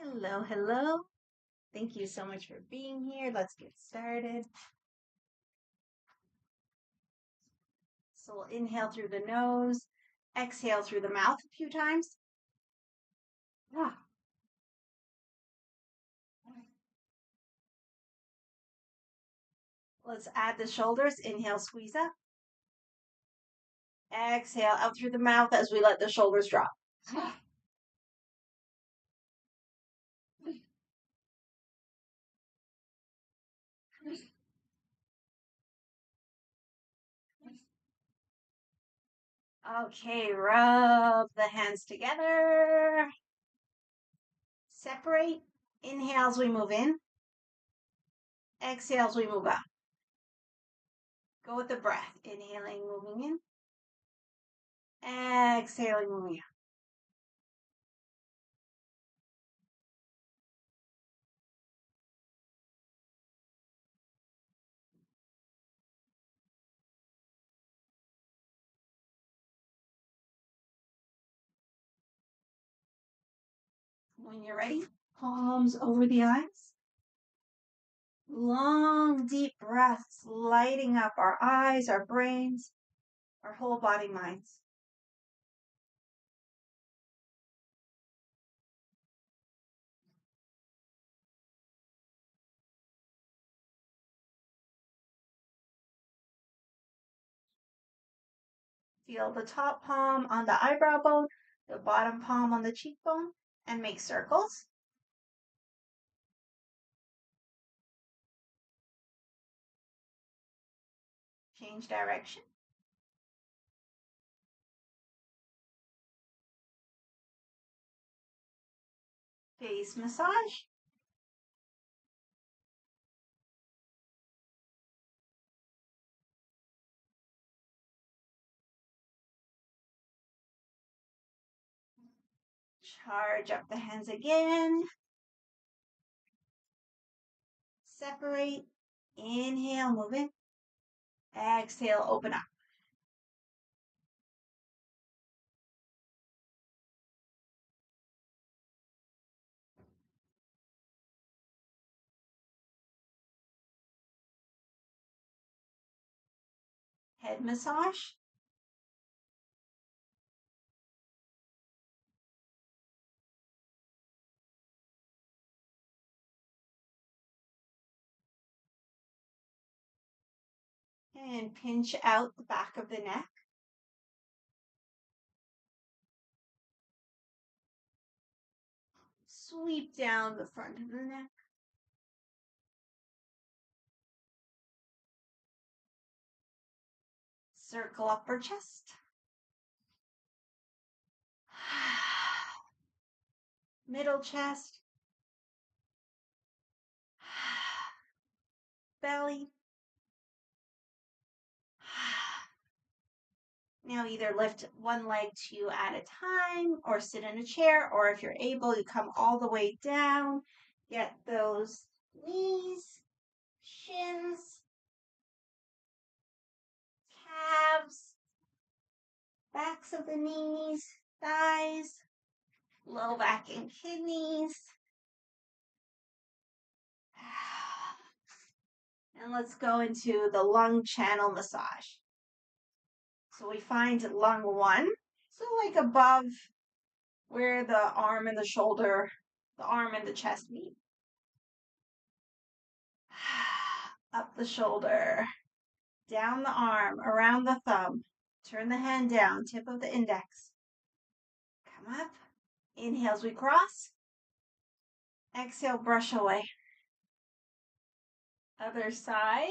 Hello, hello. Thank you so much for being here. Let's get started. So we'll inhale through the nose, exhale through the mouth a few times. Ah. Let's add the shoulders. Inhale, squeeze up. Exhale out through the mouth as we let the shoulders drop. Okay, rub the hands together. Separate. Inhale as we move in. Exhale as we move out. Go with the breath. Inhaling, moving in. Exhaling, moving out. When you're ready, palms over the eyes. Long, deep breaths, lighting up our eyes, our brains, our whole body, minds. Feel the top palm on the eyebrow bone, the bottom palm on the cheekbone, and make circles. Change direction. Face massage. Charge up the hands again. Separate. Inhale, move in. Exhale, open up. Head massage. And pinch out the back of the neck. Sweep down the front of the neck. Circle upper chest. Middle chest. Belly. Now either lift one leg to you at a time or sit in a chair, or if you're able, you come all the way down. Get those knees, shins, calves, backs of the knees, thighs, low back and kidneys. And let's go into the lung channel massage. So we find lung 1, so like above where the arm and the shoulder, the arm and the chest meet. Up the shoulder, down the arm, around the thumb. Turn the hand down, tip of the index. Come up. Inhale as we cross. Exhale, brush away. Other side.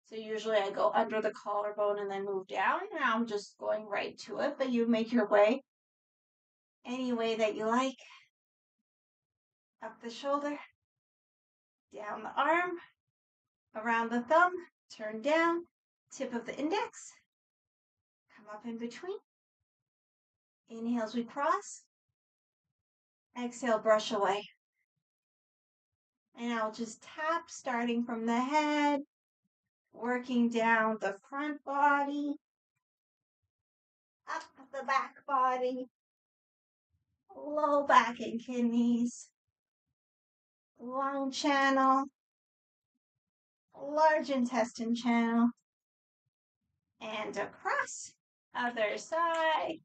So usually I go under the collarbone and then move down. Now I'm just going right to it, but you make your way any way that you like. Up the shoulder, down the arm, around the thumb, turn down, tip of the index, come up in between. Inhale as we cross. Exhale, brush away. And I'll just tap starting from the head, working down the front body, up the back body, low back and kidneys, lung channel, large intestine channel, and across. Other side.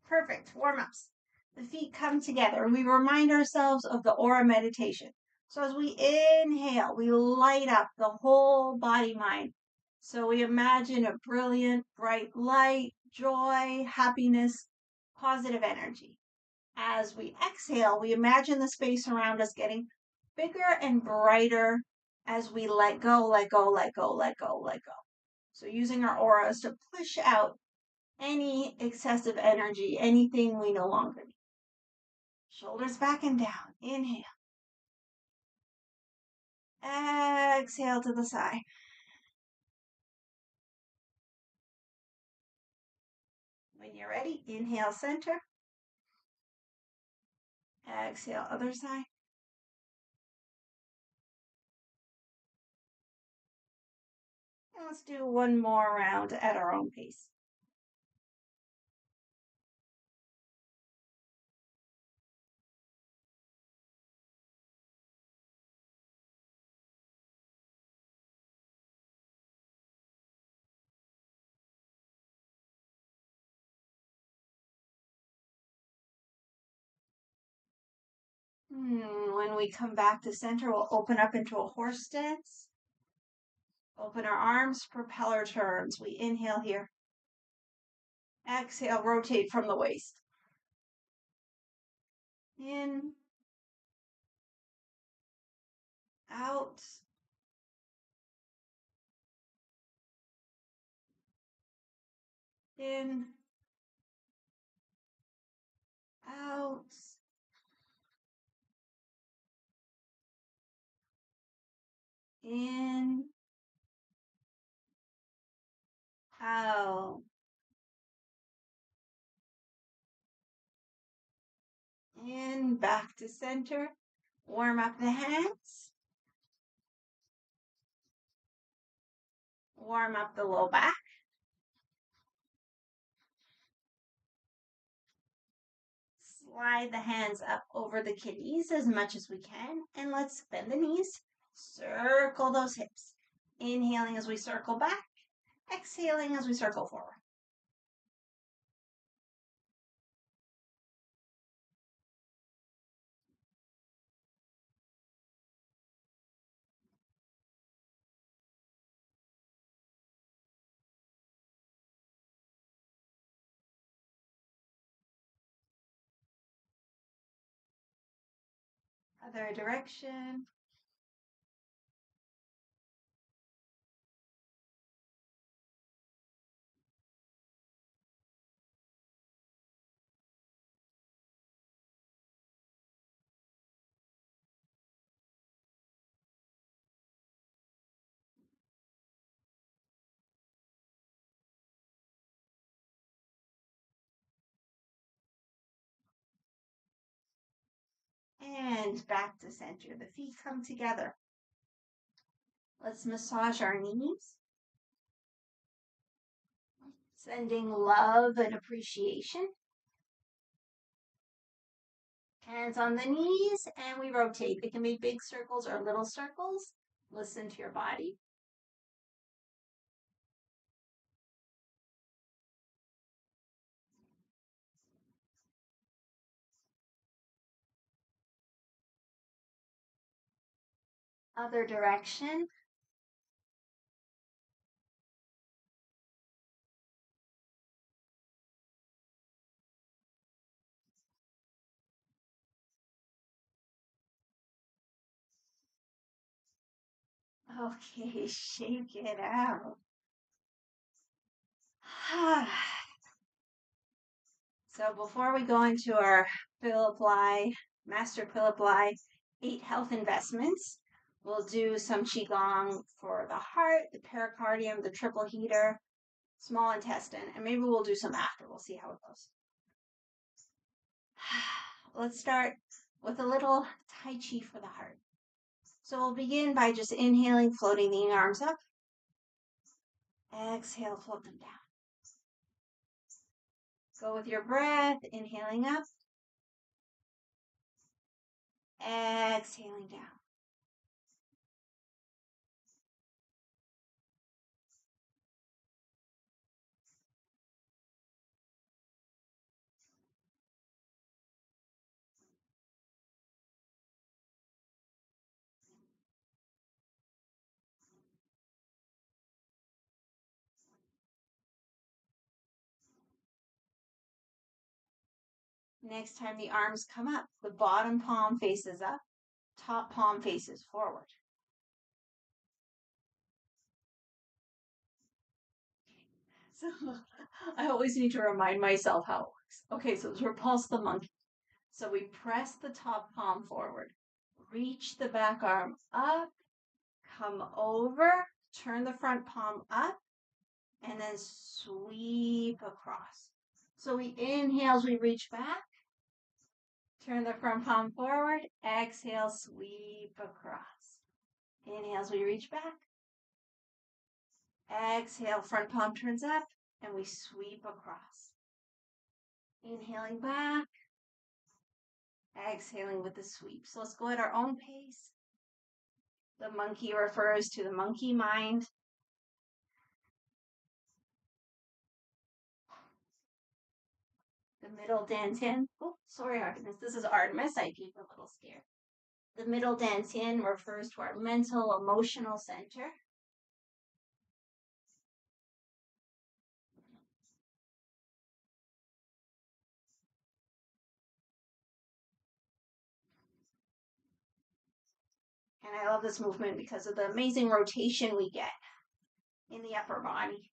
Perfect. Warm ups. The feet come together. We remind ourselves of the aura meditation. So as we inhale, we light up the whole body mind. So we imagine a brilliant, bright light, joy, happiness, positive energy. As we exhale, we imagine the space around us getting bigger and brighter as we let go, let go, let go, let go, let go. So using our auras to push out any excessive energy, anything we no longer need. Shoulders back and down. Inhale. Exhale to the side. When you're ready, inhale center. Exhale other side. And let's do one more round at our own pace. When we come back to center, we'll open up into a horse stance. Open our arms, propeller turns. We inhale here. Exhale, rotate from the waist. In, out, in, out, in, out, in, back to center. Warm up the hands. Warm up the low back. Slide the hands up over the kidneys as much as we can. And let's bend the knees. Circle those hips. Inhaling as we circle back. Exhaling as we circle forward. Other direction. And back to center. The feet come together. Let's massage our knees. Sending love and appreciation. Hands on the knees, and we rotate. They can be big circles or little circles. Listen to your body. Other direction. Okay, shake it out. So before we go into our Master Philip Lai 8 health investments, we'll do some Qigong for the heart, the pericardium, the triple heater, small intestine, and maybe we'll do some after. We'll see how it goes. Let's start with a little Tai Chi for the heart. So we'll begin by just inhaling, floating the arms up. Exhale, float them down. Go with your breath, inhaling up, exhaling down. Next time the arms come up, the bottom palm faces up, top palm faces forward. So I always need to remind myself how it works. Okay, so let's repulse the monkey. So we press the top palm forward, reach the back arm up, come over, turn the front palm up, and then sweep across. So we inhale as we reach back, turn the front palm forward, exhale, sweep across. Inhale as we reach back, exhale, front palm turns up, and we sweep across. Inhaling back, exhaling with the sweep. So let's go at our own pace. The monkey refers to the monkey mind. The middle dantian. Oh, sorry, Artemis. This is Artemis. I keep a little scared. The middle dantian refers to our mental, emotional center. And I love this movement because of the amazing rotation we get in the upper body.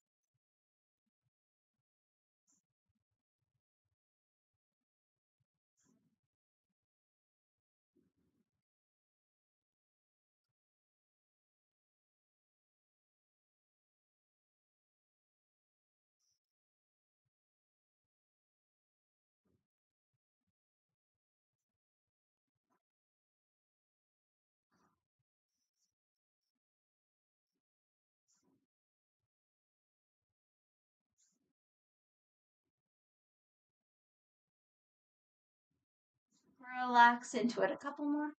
Relax into it. A couple more.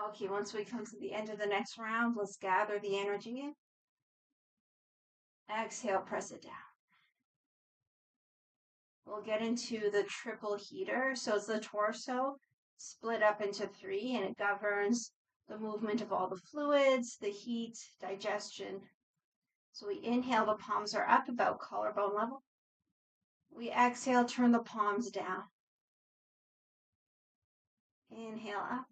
Okay, once we come to the end of the next round, let's gather the energy in. Exhale, press it down. We'll get into the triple heater. So it's the torso split up into three, and it governs the movement of all the fluids, the heat, digestion. So we inhale, the palms are up about collarbone level. We exhale, turn the palms down. Inhale up.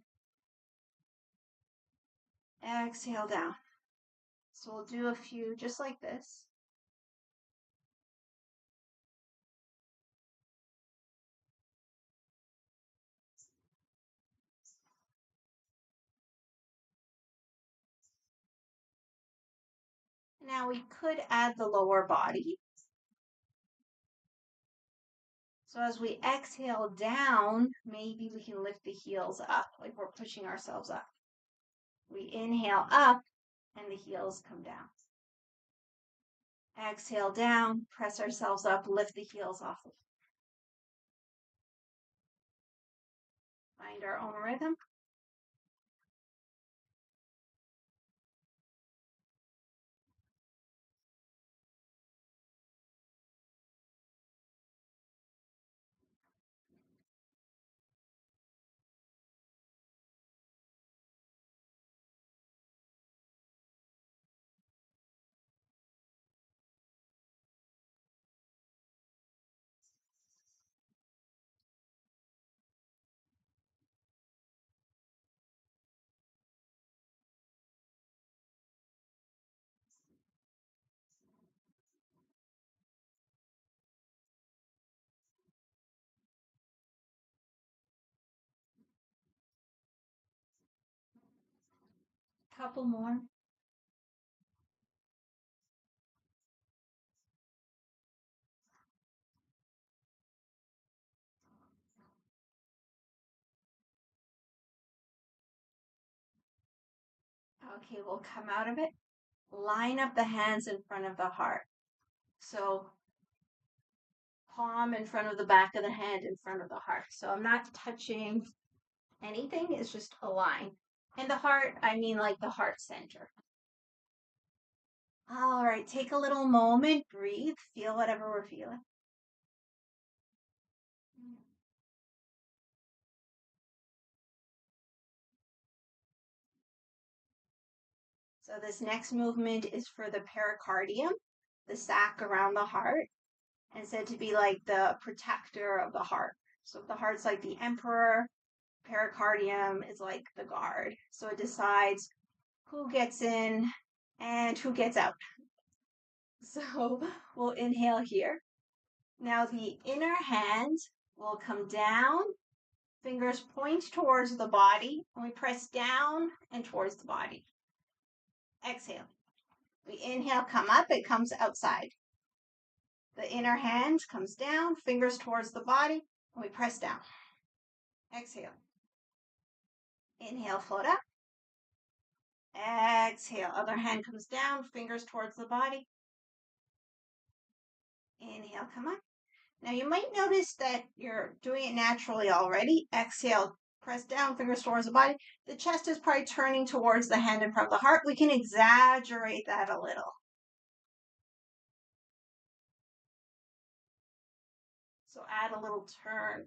Exhale down. So we'll do a few just like this. Now we could add the lower body. So as we exhale down, maybe we can lift the heels up, like we're pushing ourselves up. We inhale up, and the heels come down. Exhale down, press ourselves up, lift the heels off. Find our own rhythm. Couple more. Okay, we'll come out of it. Line up the hands in front of the heart. So palm in front of the back of the hand in front of the heart. So I'm not touching anything, it's just a line. And the heart, I mean like the heart center. All right, take a little moment, breathe, feel whatever we're feeling. So this next movement is for the pericardium, the sac around the heart, and said to be like the protector of the heart. So if the heart's like the emperor, pericardium is like the guard. So it decides who gets in and who gets out. So we'll inhale here. Now the inner hand will come down, fingers point towards the body, and we press down and towards the body. Exhale. We inhale, come up, it comes outside. The inner hand comes down, fingers towards the body, and we press down. Exhale. Inhale, float up. Exhale. Other hand comes down, fingers towards the body. Inhale, come up. Now you might notice that you're doing it naturally already. Exhale, press down, fingers towards the body. The chest is probably turning towards the hand in front of the heart. We can exaggerate that a little. So add a little turn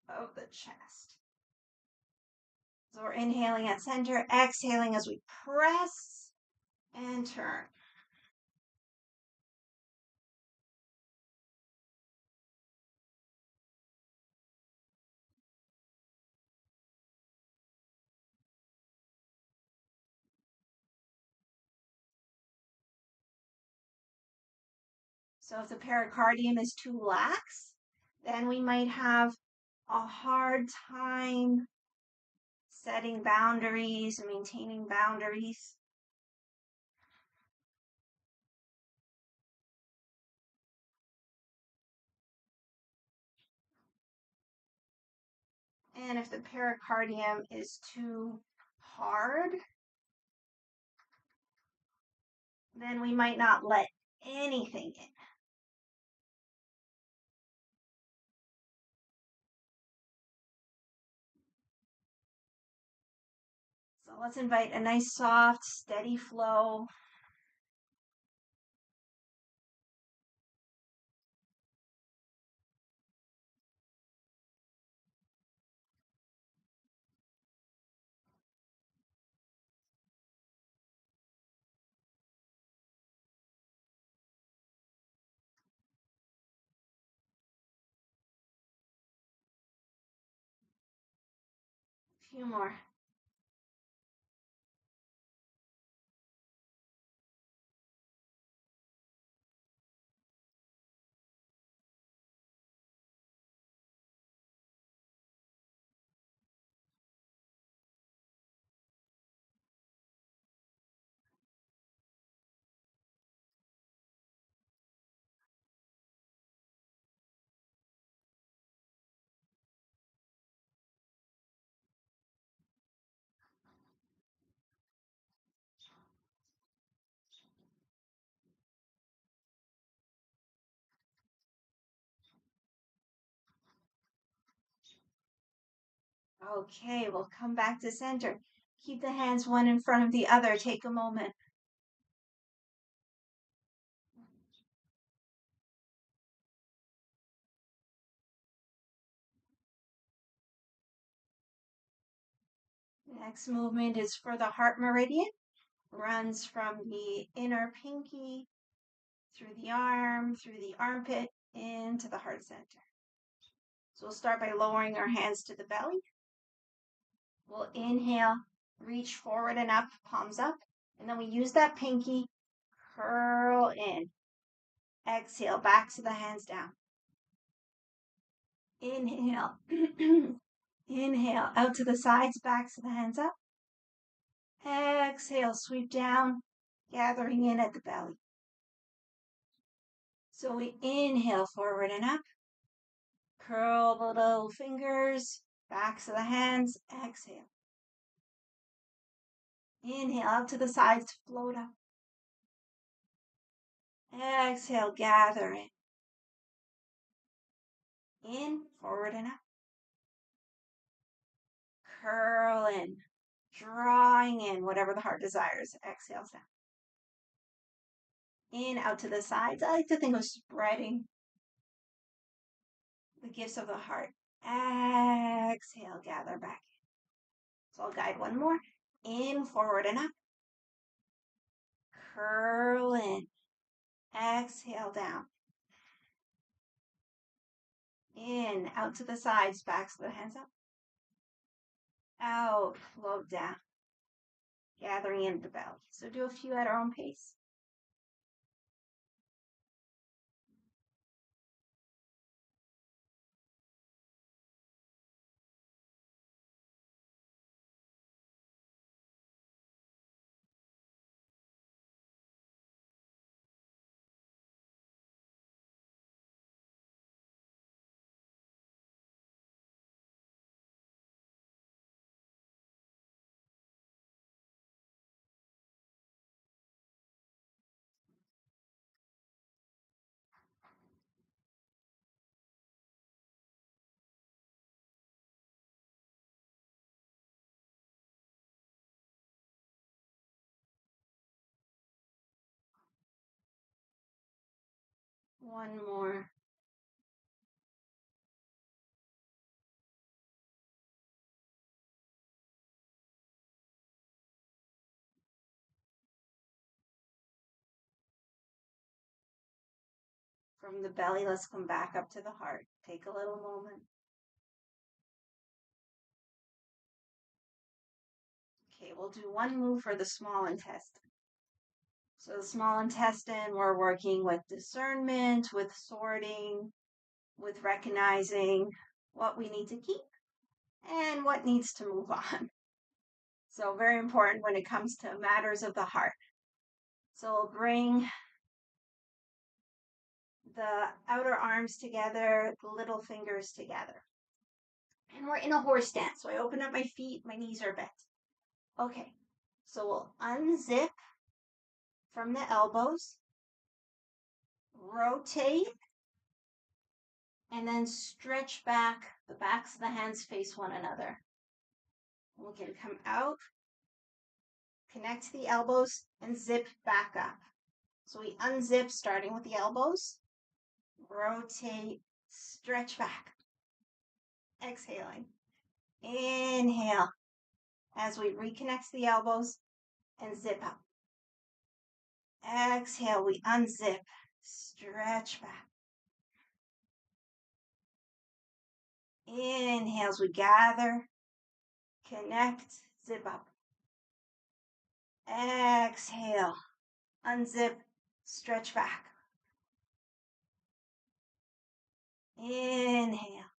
of the chest. So we're inhaling at center, exhaling as we press and turn. So if the pericardium is too lax, then we might have a hard time setting boundaries and maintaining boundaries. And if the pericardium is too hard, then we might not let anything in. So let's invite a nice, soft, steady flow. A few more. Okay, we'll come back to center. Keep the hands one in front of the other. Take a moment. Next movement is for the heart meridian. Runs from the inner pinky, through the arm, through the armpit, into the heart center. So we'll start by lowering our hands to the belly. We'll inhale, reach forward and up, palms up. And then we use that pinky, curl in. Exhale, back to the hands down. Inhale. Inhale, out to the sides, back to the hands up. Exhale, sweep down, gathering in at the belly. So we inhale forward and up. Curl the little fingers, backs of the hands. Exhale. Inhale out to the sides, float up. Exhale, gather in. In, forward and up. Curl in, drawing in whatever the heart desires. Exhale down. In, out to the sides. I like to think of spreading the gifts of the heart. Exhale, gather back in. So I'll guide one more. In, forward and up. Curl in. Exhale down. In, out to the sides, backs of the hands up. Out, float down. Gathering in the belly. So do a few at our own pace. One more. From the belly, let's come back up to the heart. Take a little moment. Okay, we'll do one move for the small intestine. So the small intestine, we're working with discernment, with sorting, with recognizing what we need to keep and what needs to move on. So very important when it comes to matters of the heart. So we'll bring the outer arms together, the little fingers together. And we're in a horse stance. So I open up my feet, my knees are bent. Okay, so we'll unzip from the elbows, rotate, and then stretch back. The backs of the hands face one another. We can come out, connect the elbows, and zip back up. So we unzip starting with the elbows, rotate, stretch back. Exhaling. Inhale as we reconnect the elbows and zip up. Exhale, we unzip, stretch back. Inhale as we gather, connect, zip up. Exhale, unzip, stretch back. Inhale,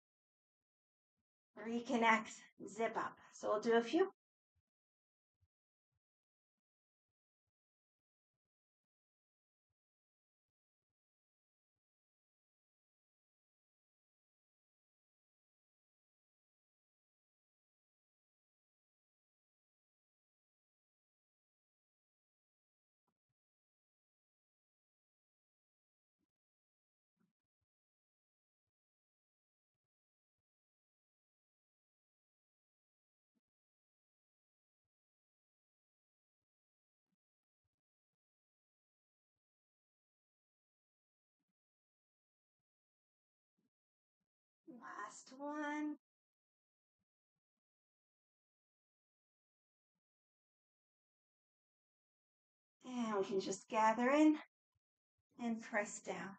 reconnect, zip up. So we'll do a few. Last one. And we can just gather in and press down.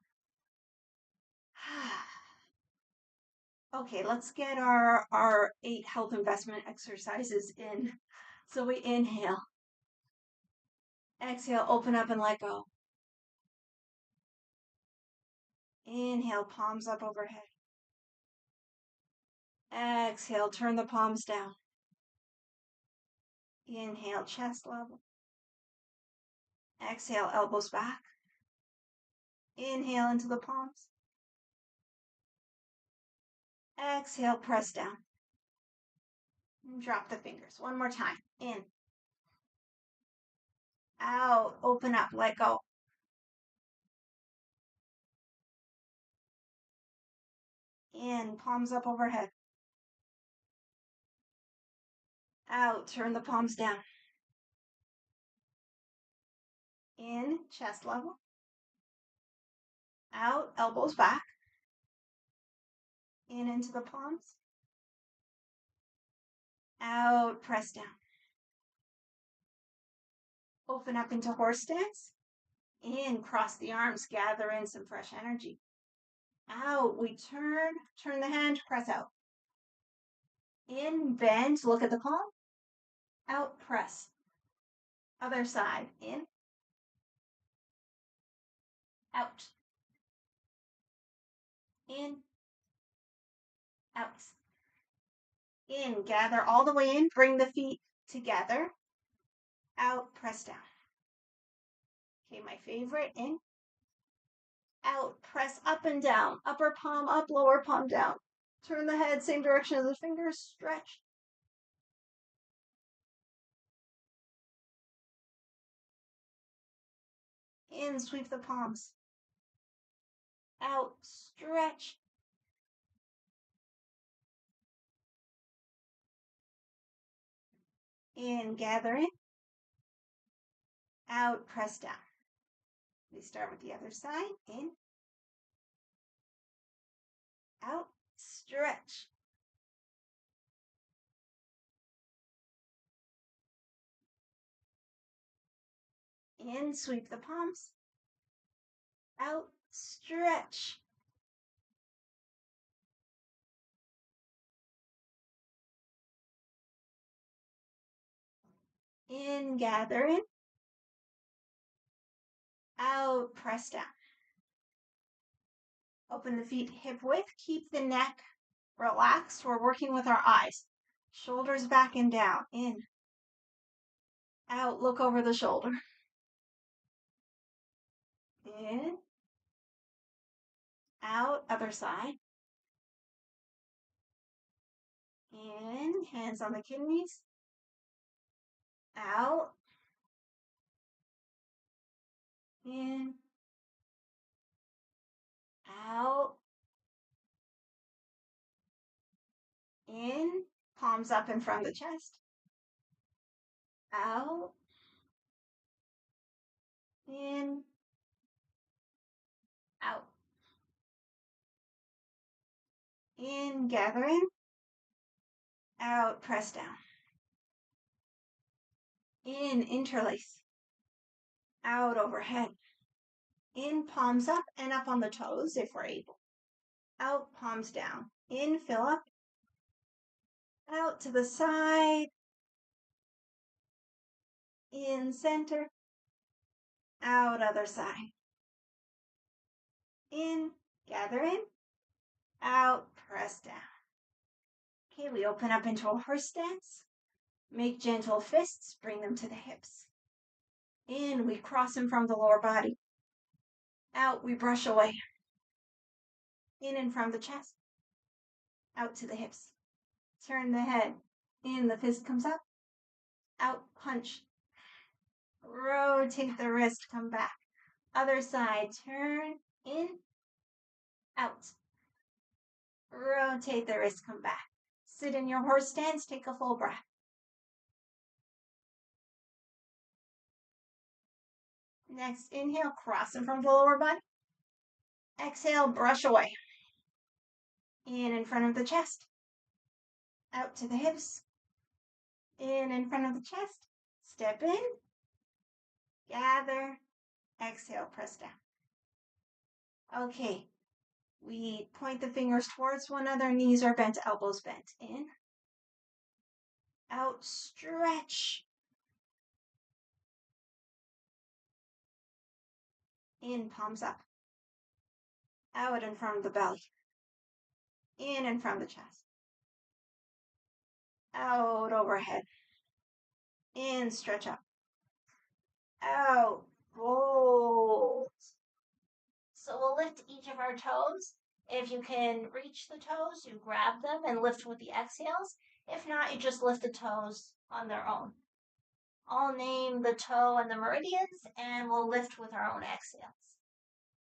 Okay, let's get our 8 health investment exercises in. So we inhale. Exhale, open up and let go. Inhale, palms up overhead. Exhale, turn the palms down. Inhale, chest level. Exhale, elbows back. Inhale into the palms. Exhale, press down. And drop the fingers. One more time. In. Out. Open up. Let go. In. Palms up overhead. Out. Turn the palms down. In. Chest level. Out. Elbows back. In into the palms. Out. Press down. Open up into horse stance. In. Cross the arms. Gather in some fresh energy. Out. We turn. Turn the hand. Press out. In. Bend. Look at the palm. Out. Press. Other side. In. Out. In. Out. In. Gather all the way in. Bring the feet together. Out. Press down. Okay, my favorite. In. Out. Press up and down. Upper palm up, lower palm down. Turn the head, same direction as the fingers. Stretch. In. Sweep the palms. Out. Stretch. In. Gather in. Out. Press down. We start with the other side. In. Out. Stretch. In. Sweep the palms. Out. Stretch. In. Gather in. Out. Press down. Open the feet hip width. Keep the neck relaxed. We're working with our eyes. Shoulders back and down. In. Out. Look over the shoulder. In. Out. Other side. In. Hands on the kidneys. Out. In. Out. In. Palms up in front of the chest. Out. In. Out. In. Gather in. Out. Press down. In. Interlace. Out overhead. In. Palms up and up on the toes if we're able. Out. Palms down. In. Fill up. Out to the side. In. Center. Out. Other side. In. Gather in. Out. Press down. Okay, we open up into a horse stance. Make gentle fists. Bring them to the hips. In. We cross them from the lower body. Out. We brush away. In from the chest. Out to the hips. Turn the head. In. The fist comes up. Out. Punch. Rotate the wrist. Come back. Other side. Turn. In. Out. Rotate the wrist. Come back. Sit in your horse stance. Take a full breath. Next, inhale. Cross in from the lower body. Exhale. Brush away. In front of the chest. Out to the hips. In front of the chest. Step in. Gather. Exhale. Press down. Okay. We point the fingers towards one another. Knees are bent. Elbows bent. In. Out. Stretch. In. Palms up. Out in front of the belly. In front of the chest. Out overhead. In, stretch up. Out, fold. So we'll lift each of our toes. If you can reach the toes, you grab them and lift with the exhales. If not, you just lift the toes on their own. I'll name the toe and the meridians, and we'll lift with our own exhales.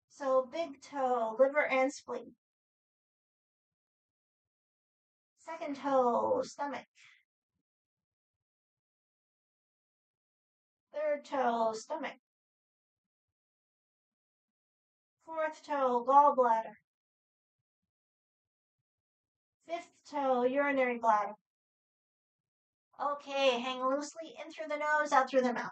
So big toe, liver and spleen. Second toe, stomach. Third toe, stomach. Fourth toe, gallbladder. Fifth toe, urinary bladder. Okay, hang loosely in through the nose, out through the mouth.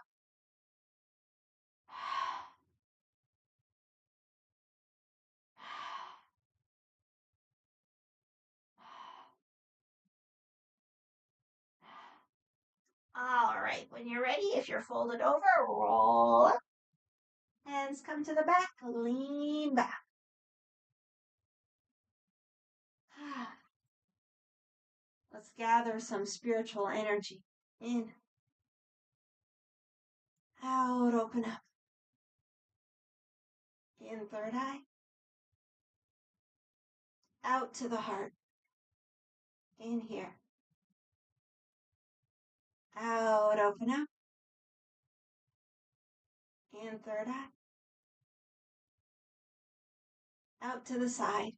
All right, when you're ready, if you're folded over, roll up. Hands come to the back, lean back. Let's gather some spiritual energy. In, out, open up. In, third eye. Out to the heart. In here. Out, open up. In, third eye. Out to the side.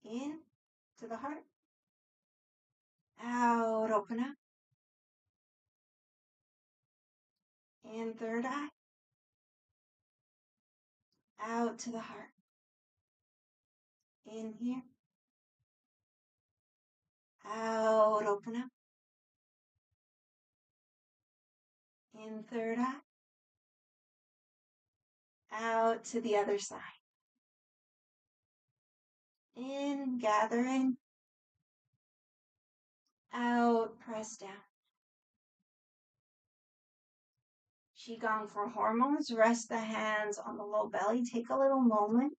In, to the heart. Out, open up. In, third eye. Out to the heart. In here. Out, open up. In, third eye. Out to the other side. In, gather in. Out, press down. Qi Gong for hormones. Rest the hands on the low belly. Take a little moment.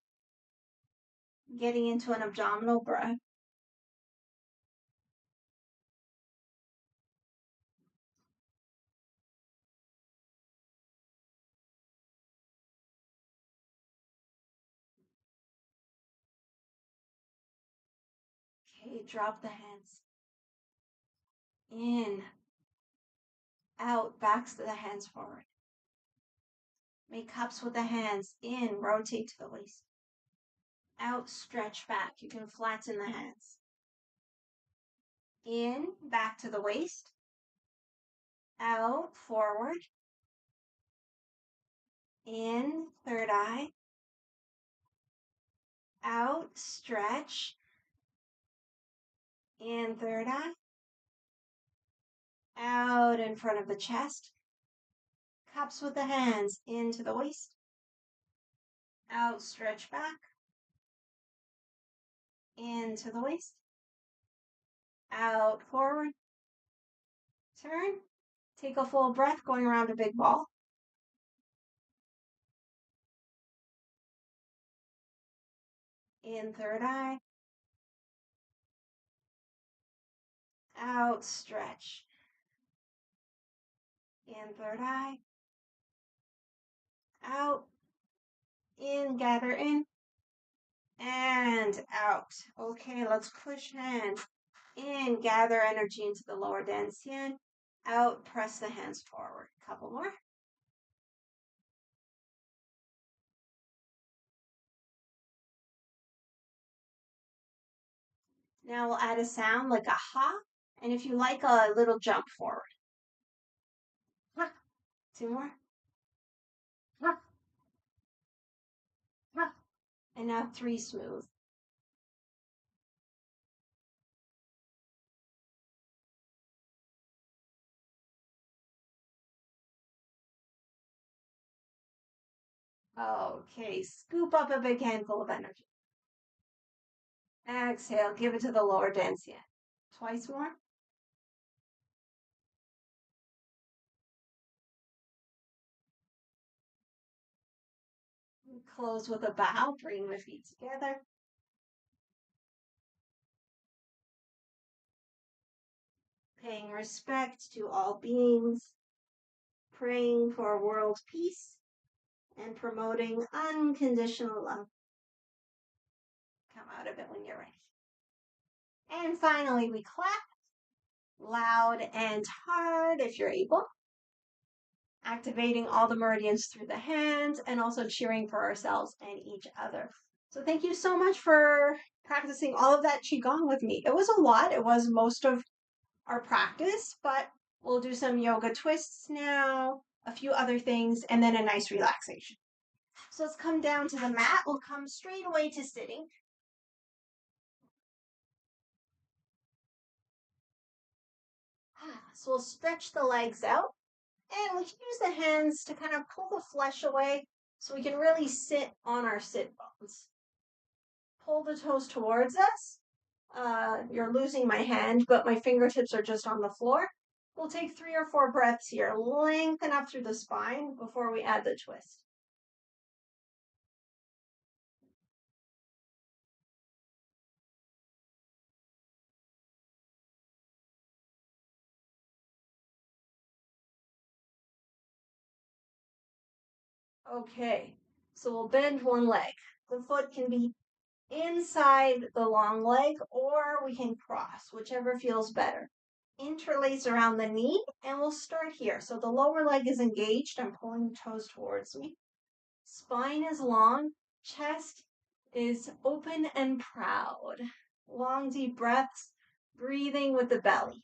Getting into an abdominal breath. Okay, drop the hands. In, out, backs to the hands forward. Make cups with the hands. In, rotate to the waist. Out, stretch back. You can flatten the hands. In, back to the waist. Out, forward. In, third eye. Out, stretch. In, third eye. Out in front of the chest. Cups with the hands into the waist. Out, stretch back. Into the waist. Out, forward. Turn. Take a full breath going around a big ball. In, third eye. Out, stretch. In, third eye. Out. In, gather in. And out. Okay, let's push hands. In, gather energy into the lower dantian. Out, press the hands forward. Couple more. Now we'll add a sound like a ha, and if you like, a little jump forward. Ha. Two more. Ha. Ha. And now three smooth. Okay, scoop up a big handful of energy. Exhale, give it to the lower dantian. Twice more. Close with a bow, bring the feet together. paying respect to all beings, praying for world peace, and promoting unconditional love. Come out of it when you're ready. And finally, we clap loud and hard if you're able, activating all the meridians through the hands and also cheering for ourselves and each other. So thank you so much for practicing all of that Qigong with me. It was a lot. It was most of our practice, but we'll do some yoga twists now, a few other things, and then a nice relaxation. So let's come down to the mat. We'll come straight away to sitting. So we'll stretch the legs out, and we can use the hands to kind of pull the flesh away so we can really sit on our sit bones. Pull the toes towards us. You're losing my hand, but my fingertips are just on the floor. We'll take 3 or 4 breaths here. Lengthen up through the spine before we add the twist. Okay, so we'll bend one leg. The foot can be inside the long leg, or we can cross, whichever feels better. Interlace around the knee, and we'll start here. So the lower leg is engaged. I'm pulling the toes towards me. Spine is long, chest is open and proud. Long, deep breaths, breathing with the belly.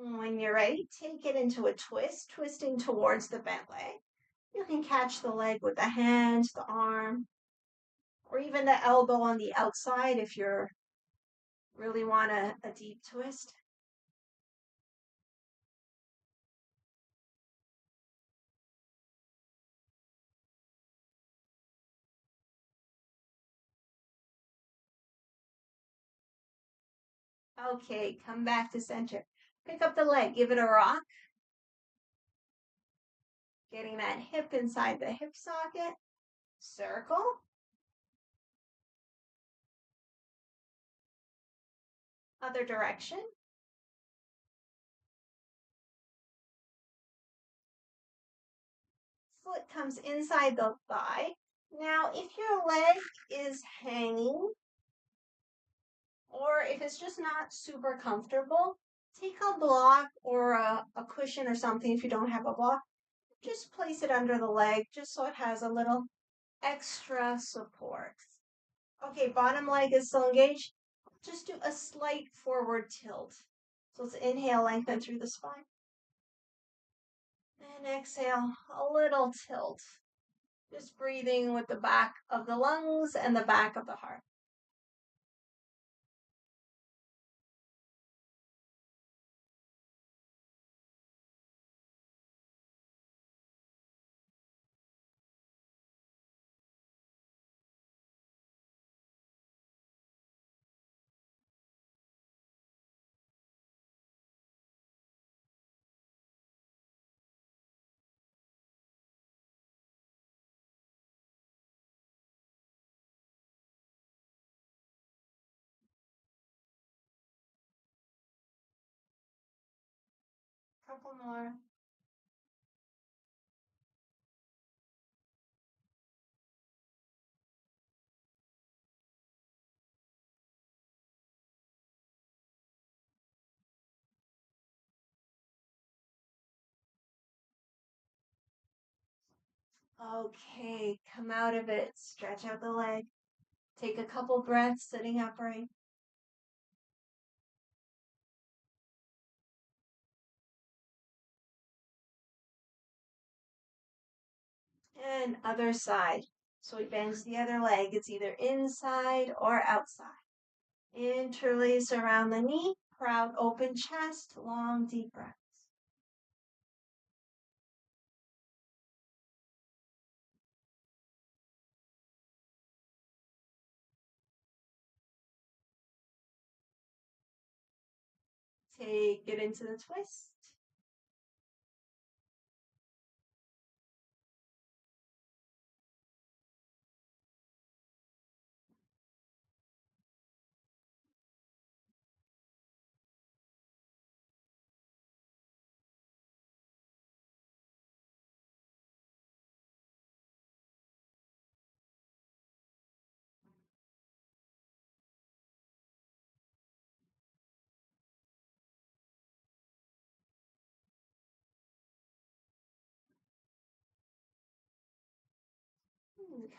When you're ready, take it into a twist, twisting towards the bent leg. You can catch the leg with the hand, the arm, or even the elbow on the outside if you really want a deep twist. Okay, come back to center. Pick up the leg, give it a rock. Getting that hip inside the hip socket. Circle. Other direction. Foot comes inside the thigh. Now, if your leg is hanging, or if it's just not super comfortable, take a block or a cushion or something if you don't have a block. Just place it under the leg just so it has a little extra support. Okay, bottom leg is still engaged. Just do a slight forward tilt. So let's inhale, lengthen through the spine. And exhale, a little tilt. Just breathing with the back of the lungs and the back of the heart. Couple more. Okay, come out of it. Stretch out the leg. Take a couple breaths sitting upright. And other side. So we bend the other leg. It's either inside or outside. Interlace around the knee. Proud open chest. Long deep breaths. Take it into the twist.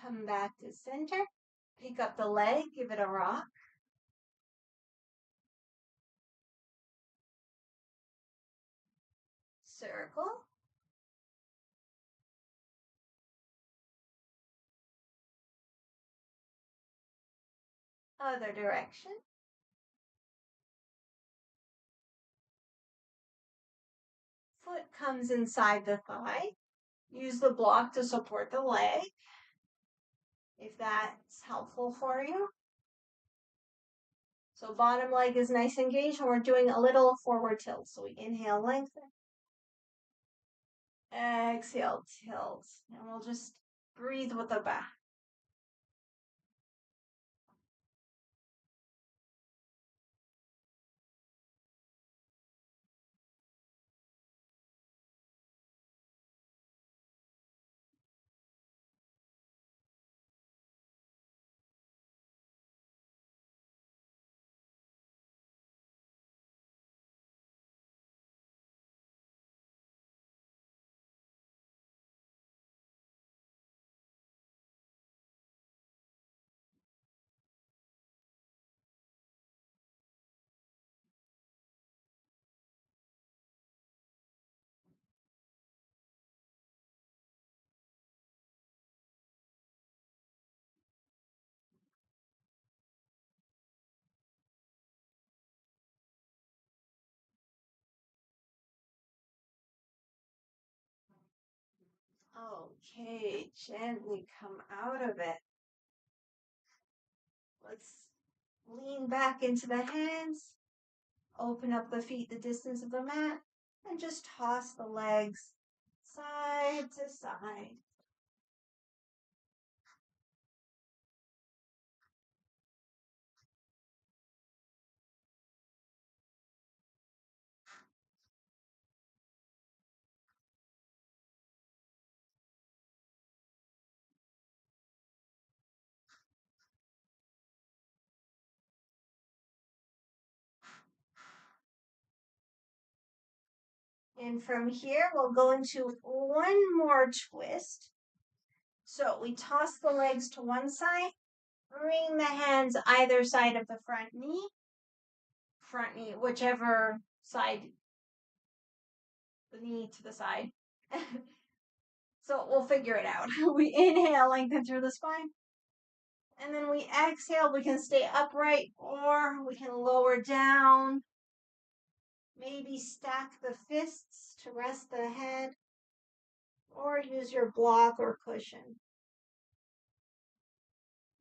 come back to center. Pick up the leg, give it a rock. Circle. Other direction. Foot comes inside the thigh. Use the block to support the leg, if that's helpful for you. So bottom leg is nice and engaged, and we're doing a little forward tilt. So we inhale, lengthen. Exhale, tilt. And we'll just breathe with the back. Okay, gently come out of it. Let's lean back into the hands. Open up the feet the distance of the mat. And just toss the legs side to side. And from here, we'll go into one more twist. So we toss the legs to one side, bring the hands either side of the front knee, whichever side, the knee to the side. So we'll figure it out. We inhale, lengthen through the spine. And then we exhale, we can stay upright or we can lower down. Maybe stack the fists to rest the head or use your block or cushion.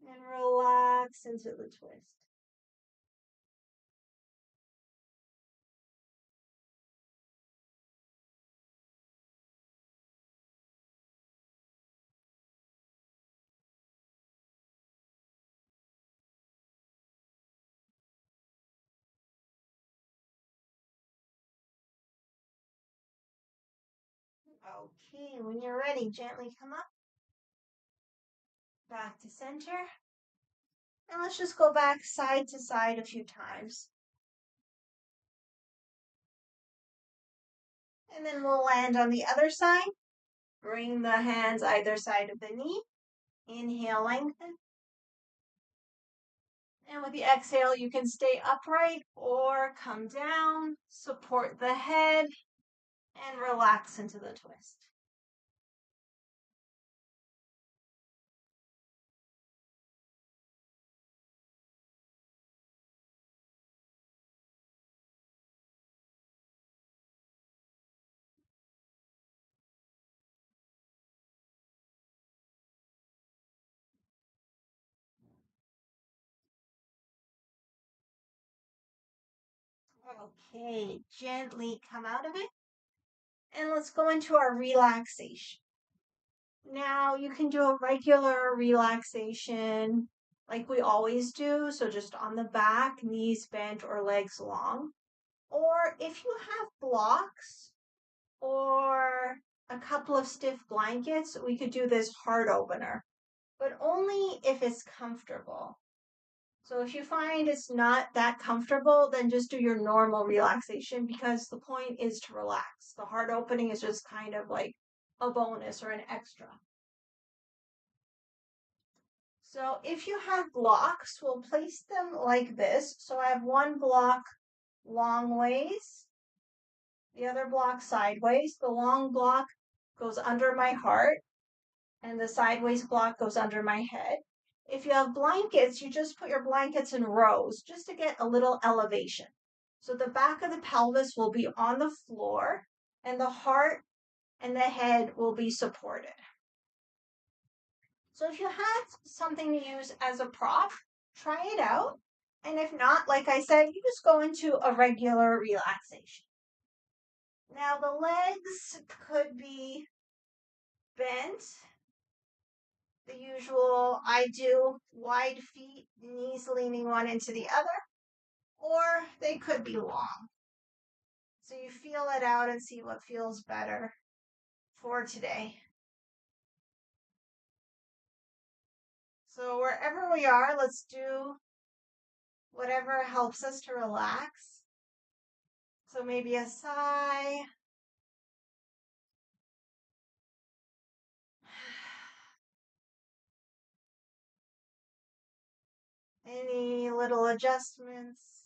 And relax into the twist. Okay, when you're ready, gently come up, back to center. And let's just go back side to side a few times. And then we'll land on the other side. Bring the hands either side of the knee. Inhale, lengthen. And with the exhale, you can stay upright or come down, support the head, and relax into the twist. Okay, gently come out of it. And let's go into our relaxation. Now you can do a regular relaxation like we always do. So just on the back, knees bent or legs long. Or if you have blocks or a couple of stiff blankets, we could do this heart opener, but only if it's comfortable. So if you find it's not that comfortable, then just do your normal relaxation because the point is to relax. The heart opening is just kind of like a bonus or an extra. So if you have blocks, we'll place them like this. So I have one block long ways, the other block sideways. The long block goes under my heart, and the sideways block goes under my head. If you have blankets, you just put your blankets in rows just to get a little elevation. So the back of the pelvis will be on the floor, and the heart and the head will be supported. So if you have something to use as a prop, try it out. And if not, like I said, you just go into a regular relaxation. Now the legs could be bent. The usual, I do wide feet, knees leaning one into the other, or they could be long. So you feel it out and see what feels better for today. So wherever we are, let's do whatever helps us to relax. So maybe a sigh. Any little adjustments.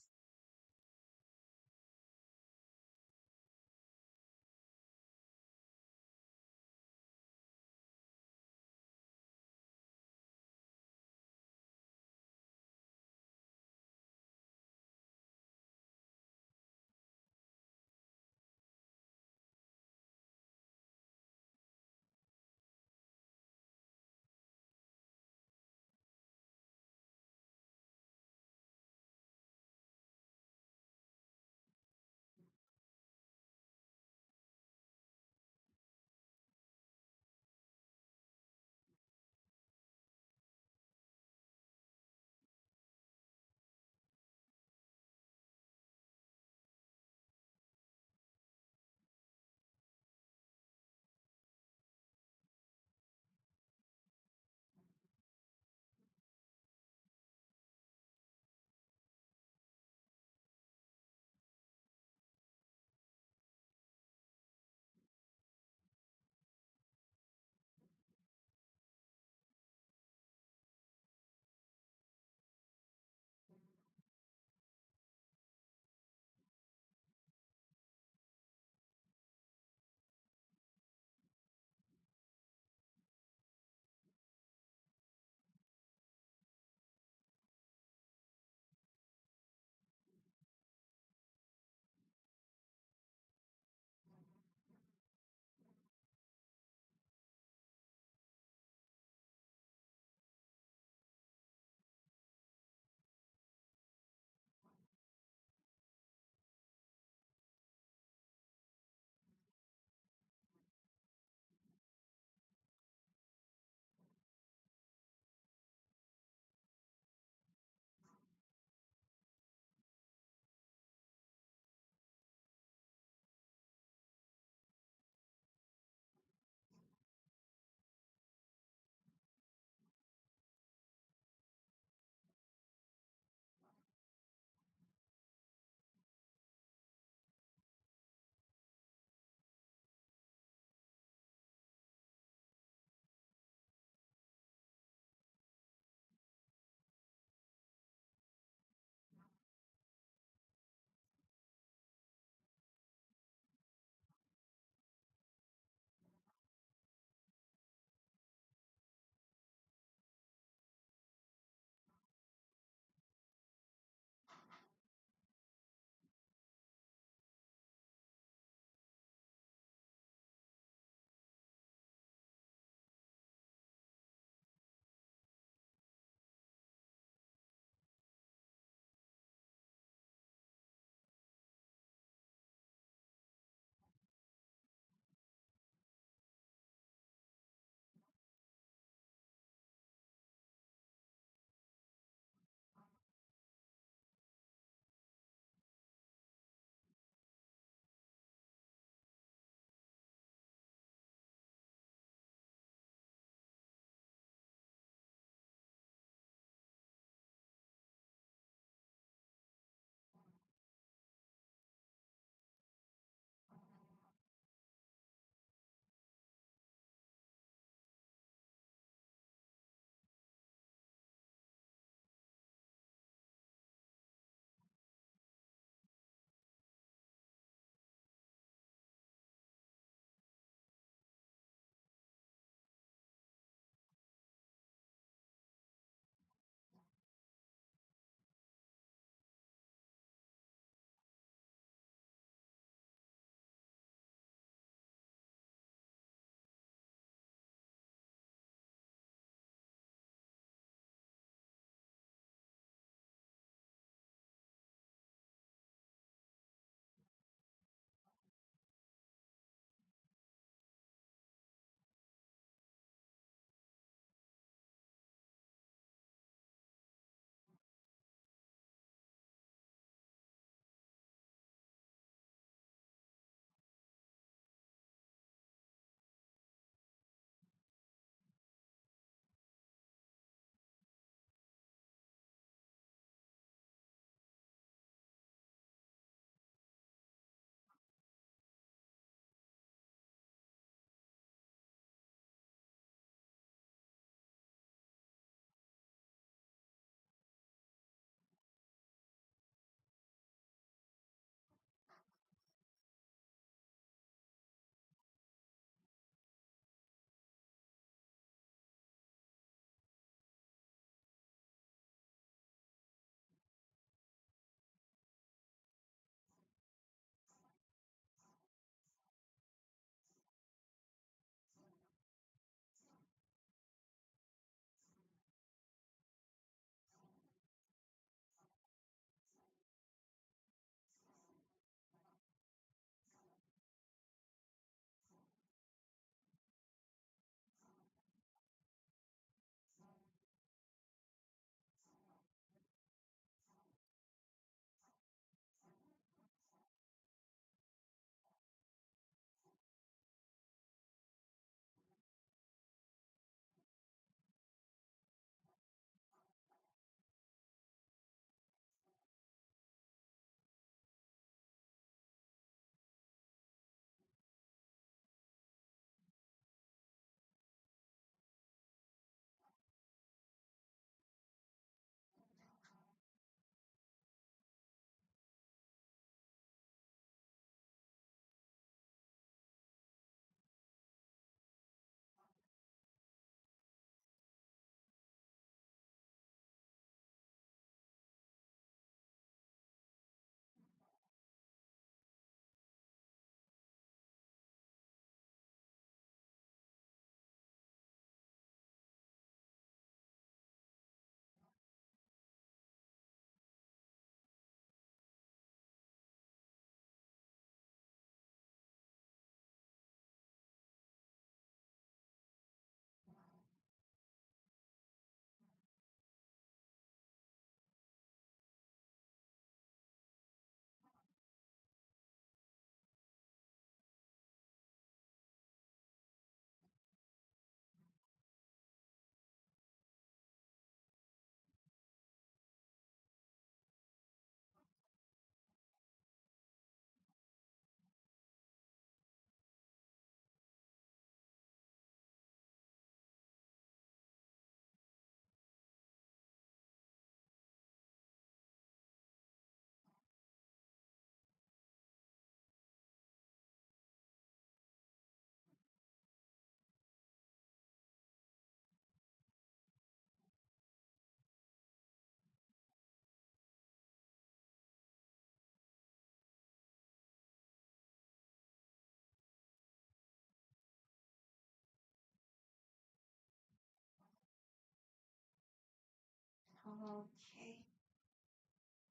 Okay.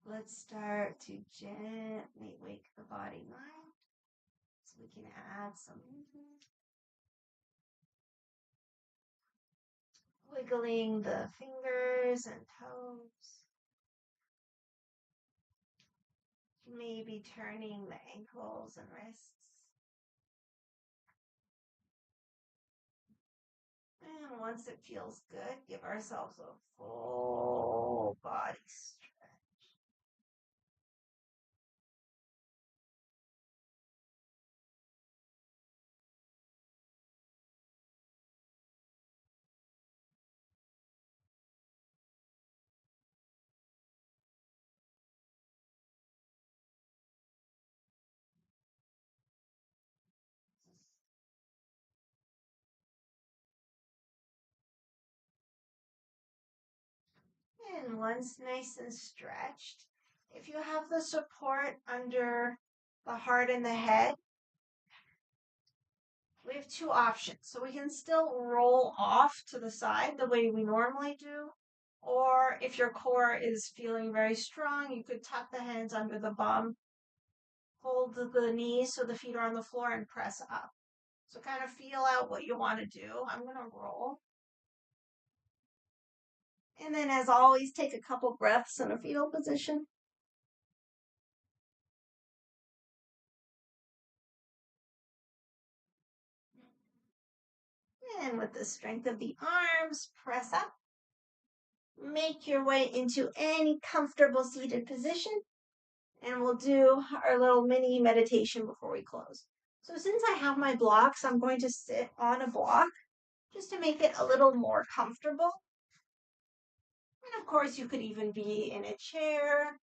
Let's start to gently wake the body mind so we can add some wiggling the fingers and toes. Maybe turning the ankles and wrists. And once it feels good, give ourselves a full body stretch. And once nice and stretched, if you have the support under the heart and the head, we have two options. So we can still roll off to the side the way we normally do. Or if your core is feeling very strong, you could tuck the hands under the bum, hold the knees so the feet are on the floor, and press up. So kind of feel out what you want to do. I'm going to roll. And then, as always, take a couple breaths in a fetal position. And with the strength of the arms, press up. Make your way into any comfortable seated position. And we'll do our little mini meditation before we close. So since I have my blocks, I'm going to sit on a block just to make it a little more comfortable. And of course, you could even be in a chair.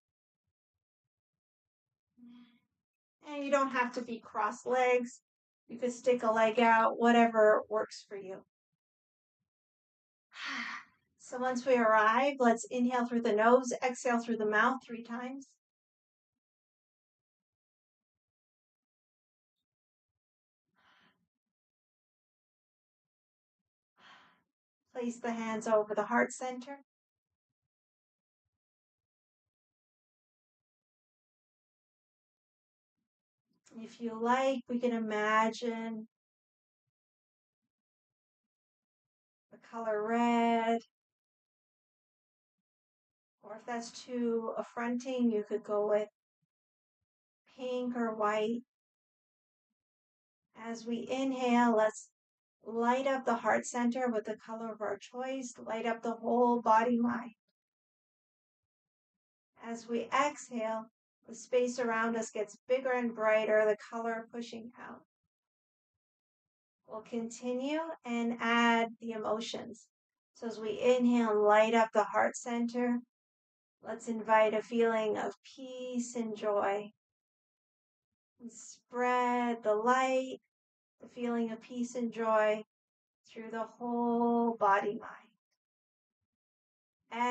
And you don't have to be cross legs. You could stick a leg out, whatever works for you. So once we arrive, let's inhale through the nose, exhale through the mouth 3 times. Place the hands over the heart center. If you like, we can imagine the color red. Or if that's too affronting, you could go with pink or white. As we inhale, let's light up the heart center with the color of our choice. Light up the whole body mind. As we exhale, the space around us gets bigger and brighter, the color pushing out. We'll continue and add the emotions. So as we inhale, light up the heart center. Let's invite a feeling of peace and joy. And spread the light, the feeling of peace and joy through the whole body mind.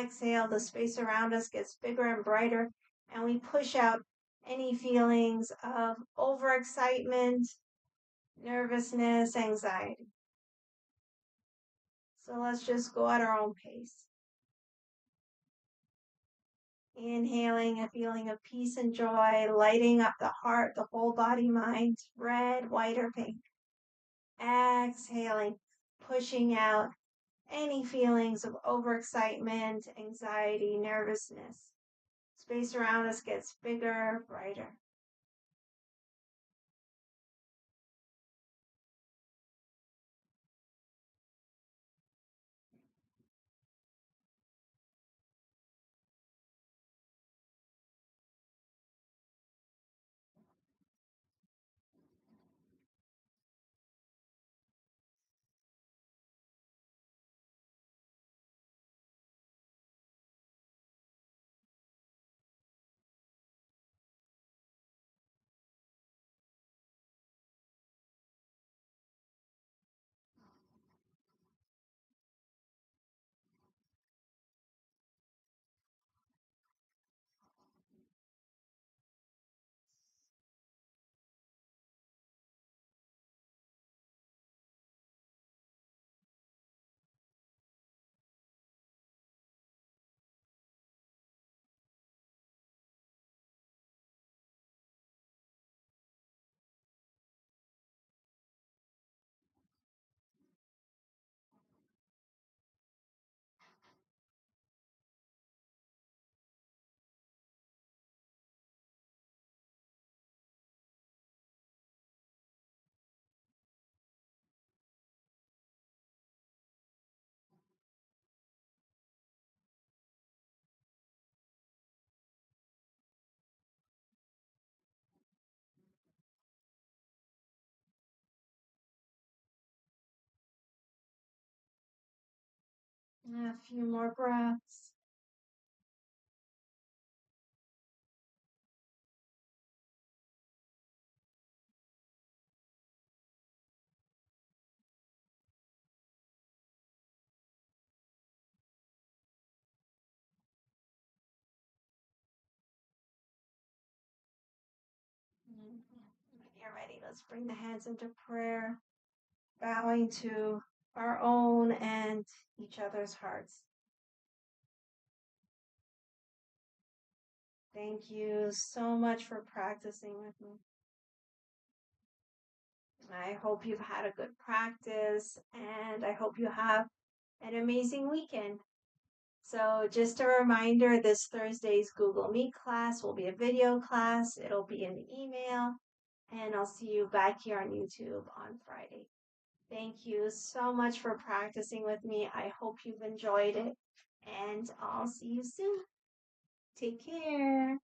Exhale, the space around us gets bigger and brighter, and we push out any feelings of overexcitement, nervousness, anxiety. So let's just go at our own pace. Inhaling a feeling of peace and joy, lighting up the heart, the whole body, mind, red, white, or pink. Exhaling, pushing out any feelings of overexcitement, anxiety, nervousness. Space around us gets bigger, brighter. A few more breaths. When you're ready, let's bring the hands into prayer, bowing to our own and each other's hearts. Thank you so much for practicing with me. I hope you've had a good practice and I hope you have an amazing weekend. So, just a reminder, this Thursday's Google Meet class will be a video class. It'll be in the email, and I'll see you back here on YouTube on Friday. Thank you so much for practicing with me. I hope you've enjoyed it, and I'll see you soon. Take care.